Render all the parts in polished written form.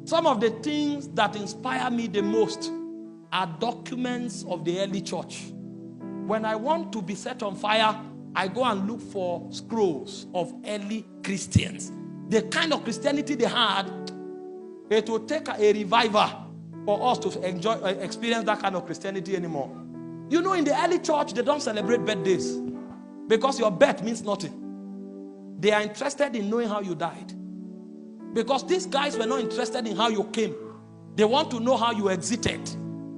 Some of the things that inspire me the most are documents of the early church. When I want to be set on fire, I go and look for scrolls of early Christians. The kind of Christianity they had, it will take a revival for us to experience that kind of Christianity anymore. You know, in the early church, they don't celebrate birthdays because your birth means nothing. They are interested in knowing how you died. Because these guys were not interested in how you came. They want to know how you exited.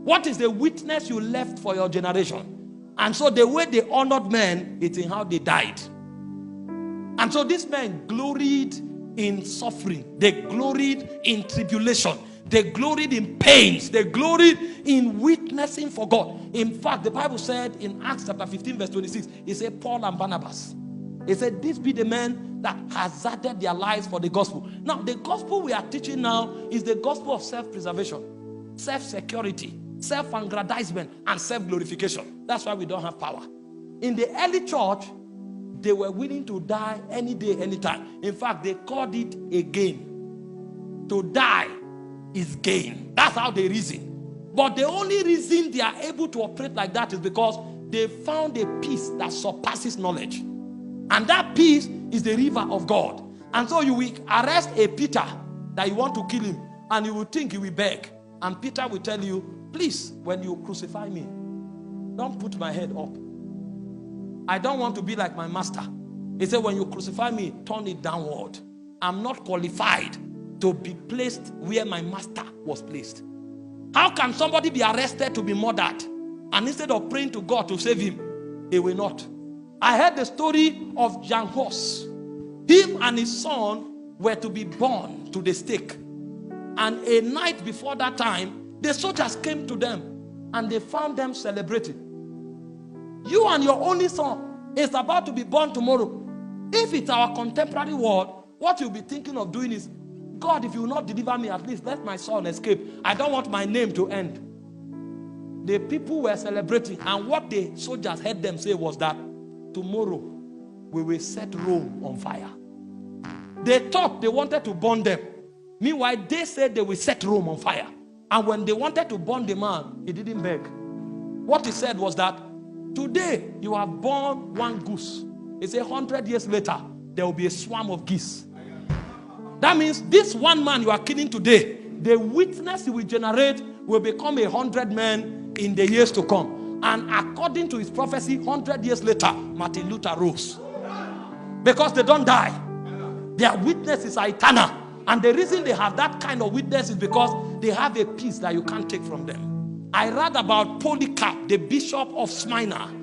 What is the witness you left for your generation? And so the way they honored men, it's in how they died. And so these men gloried in suffering. They gloried in tribulation. They gloried in pains. They gloried in witnessing for God. In fact, the Bible said in Acts chapter 15 verse 26, it said Paul and Barnabas. It said, these be the men that hazarded their lives for the gospel. Now, the gospel we are teaching now is the gospel of self-preservation, self-security, self-aggrandizement, and self-glorification. That's why we don't have power. In the early church, they were willing to die any day, anytime. In fact, they called it a gain. To die is gain. That's how they reason. But the only reason they are able to operate like that is because they found a peace that surpasses knowledge. And that peace is the river of God. And so you will arrest a Peter that you want to kill him, and you will think he will beg. And Peter will tell you, please, when you crucify me, don't put my head up. I don't want to be like my master. He said, when you crucify me, turn it downward. I'm not qualified to be placed where my master was placed. How can somebody be arrested to be murdered, and instead of praying to God to save him, he will not? I heard the story of Jan Hus. Him and his son were to be born to the stake. And a night before that time, the soldiers came to them and they found them celebrating. You and your only son is about to be born tomorrow. If it's our contemporary world, what you'll be thinking of doing is, God, if you will not deliver me, at least let my son escape. I don't want my name to end. The people were celebrating, and what the soldiers heard them say was that tomorrow we will set Rome on fire. They thought they wanted to burn them. Meanwhile, they said they will set Rome on fire. And when they wanted to burn the man, he didn't beg. What he said was that, today you have born one goose. It's 100 years later, there will be a swarm of geese. That means this one man you are killing today, the witness he will generate will become 100 men in the years to come. And according to his prophecy, 100 years later, Martin Luther rose. Because they don't die. Their witness is eternal. And the reason they have that kind of witness is because they have a peace that you can't take from them. I read about Polycarp, the bishop of Smyrna.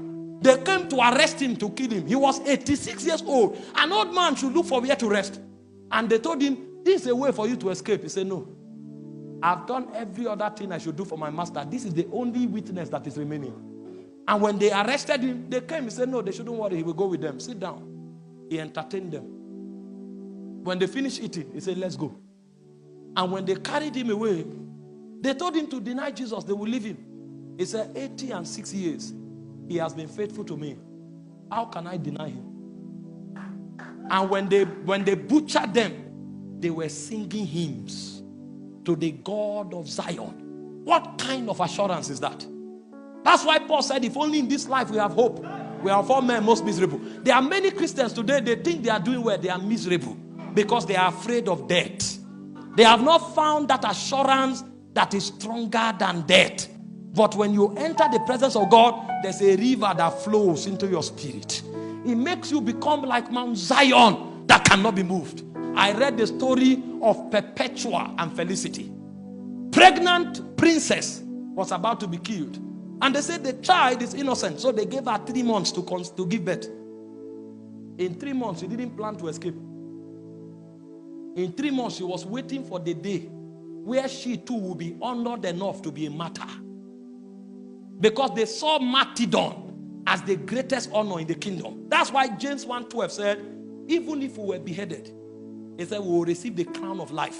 They came to arrest him, to kill him. He was 86 years old. An old man should look for where to rest. And they told him, this is a way for you to escape. He said, no. I've done every other thing I should do for my master. This is the only witness that is remaining. And when they arrested him, they came. He said, no, they shouldn't worry. He will go with them. Sit down. He entertained them. When they finished eating, he said, let's go. And when they carried him away, they told him to deny Jesus. They will leave him. He said, 80 and 6 years, he has been faithful to me. How can I deny him? And when they butchered them, they were singing hymns to the God of Zion. What kind of assurance is that? That's why Paul said, if only in this life we have hope, we are of all men most miserable. There are many Christians today, they think they are doing well, they are miserable because they are afraid of death. They have not found that assurance that is stronger than death. But when you enter the presence of God, there's a river that flows into your spirit. It makes you become like Mount Zion that cannot be moved. I read the story of Perpetua and Felicity. Pregnant princess was about to be killed. And they said the child is innocent. So they gave her 3 months to give birth. In 3 months, she didn't plan to escape. In 3 months, she was waiting for the day where she too will be honored enough to be a martyr. Because they saw martyrdom as the greatest honor in the kingdom. That's why James 1:12 said, even if we were beheaded, he said we will receive the crown of life.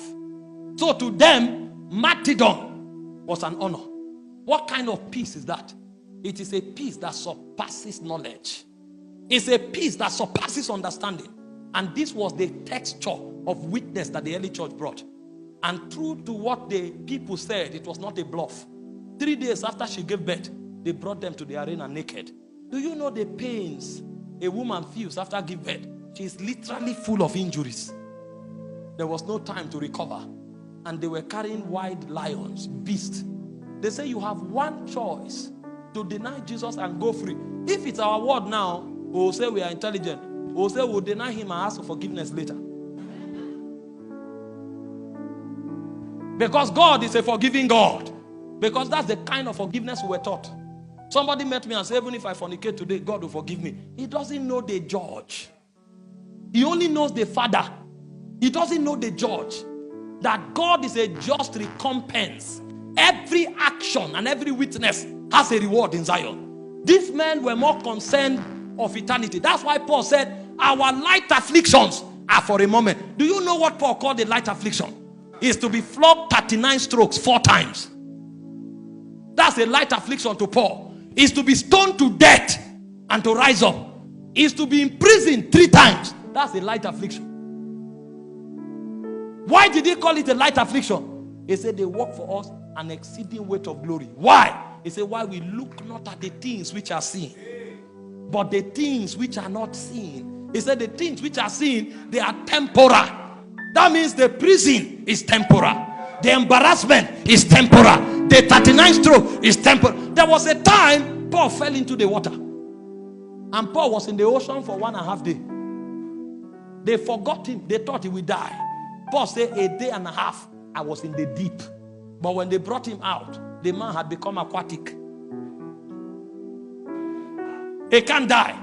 So to them, martyrdom was an honor. What kind of peace is that? It is a peace that surpasses knowledge. It's a peace that surpasses understanding. And this was the texture of witness that the early church brought. And true to what the people said, it was not a bluff. 3 days after she gave birth, they brought them to the arena naked. Do you know the pains a woman feels after giving birth? She is literally full of injuries. There was no time to recover. And they were carrying wild lions, beasts. They say you have one choice: to deny Jesus and go free. If it's our word now, we will say we are intelligent. We will say we'll deny him and ask for forgiveness later. Because God is a forgiving God. Because that's the kind of forgiveness we were taught. Somebody met me and said, even if I fornicate today, God will forgive me. He doesn't know the judge. He only knows the Father. He doesn't know the judge. That God is a just recompense. Every action and every witness has a reward in Zion. These men were more concerned of eternity. That's why Paul said, our light afflictions are for a moment. Do you know what Paul called a light affliction? Is to be flogged 39 strokes 4 times. That's a light affliction to Paul. Is to be stoned to death and to rise up. Is to be imprisoned 3 times. That's a light affliction. Why did he call it a light affliction? He said they work for us an exceeding weight of glory. Why? He said, why we look not at the things which are seen, but the things which are not seen. He said the things which are seen, they are temporal. That means the prison is temporal. The embarrassment is temporal. The 39 stroke is temporal. There was a time Paul fell into the water. And Paul was in the ocean for 1.5 days. They forgot him. They thought he would die. Paul said 1.5 days I was in the deep. But when they brought him out, the man had become aquatic. He can't die.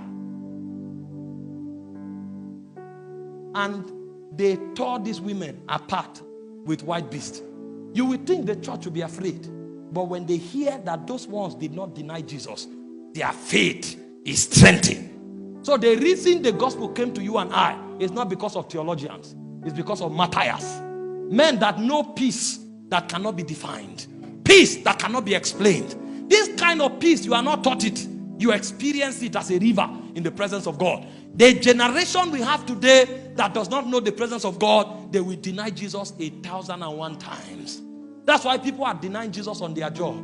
And they tore these women apart with white beasts. You would think the church would be afraid. But when they hear that those ones did not deny Jesus, their faith is strengthened. So the reason the gospel came to you and I is not because of theologians. It's because of martyrs. Men that know peace that cannot be defined. Peace that cannot be explained. This kind of peace, you are not taught it. You experience it as a river in the presence of God. The generation we have today that does not know the presence of God, they will deny Jesus 1,001 times. That's why people are denying Jesus on their job.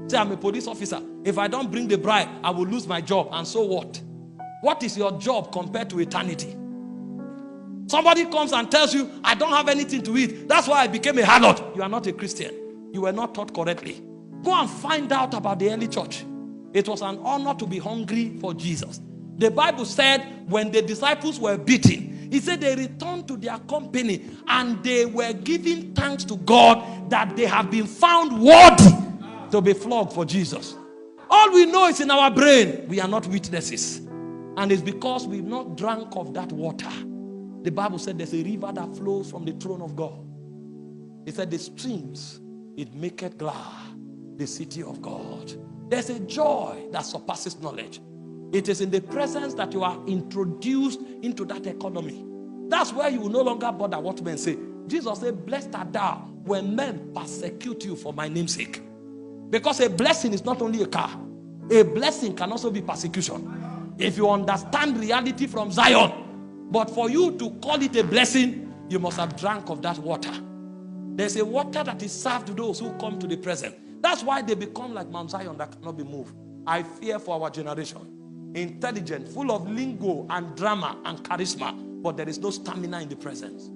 Say, I'm a police officer. If I don't bring the bribe, I will lose my job. And so what? What is your job compared to eternity? Somebody comes and tells you, I don't have anything to eat. That's why I became a harlot. You are not a Christian. You were not taught correctly. Go and find out about the early church. It was an honor to be hungry for Jesus. The Bible said when the disciples were beaten, he said they returned to their company and they were giving thanks to God that they have been found worthy to be flogged for Jesus. All we know is in our brain. We are not witnesses. And it's because we've not drank of that water. The Bible said there's a river that flows from the throne of God. It said the streams, it maketh glad the city of God. There's a joy that surpasses knowledge. It is in the presence that you are introduced into that economy. That's where you will no longer bother what men say. Jesus said, blessed art thou when men persecute you for my name's sake. Because a blessing is not only a car. A blessing can also be persecution. If you understand reality from Zion. But for you to call it a blessing, you must have drank of that water. There's a water that is served to those who come to the presence. That's why they become like Mount Zion that cannot be moved. I fear for our generation. Intelligent, full of lingo and drama and charisma, but there is no stamina in the presence.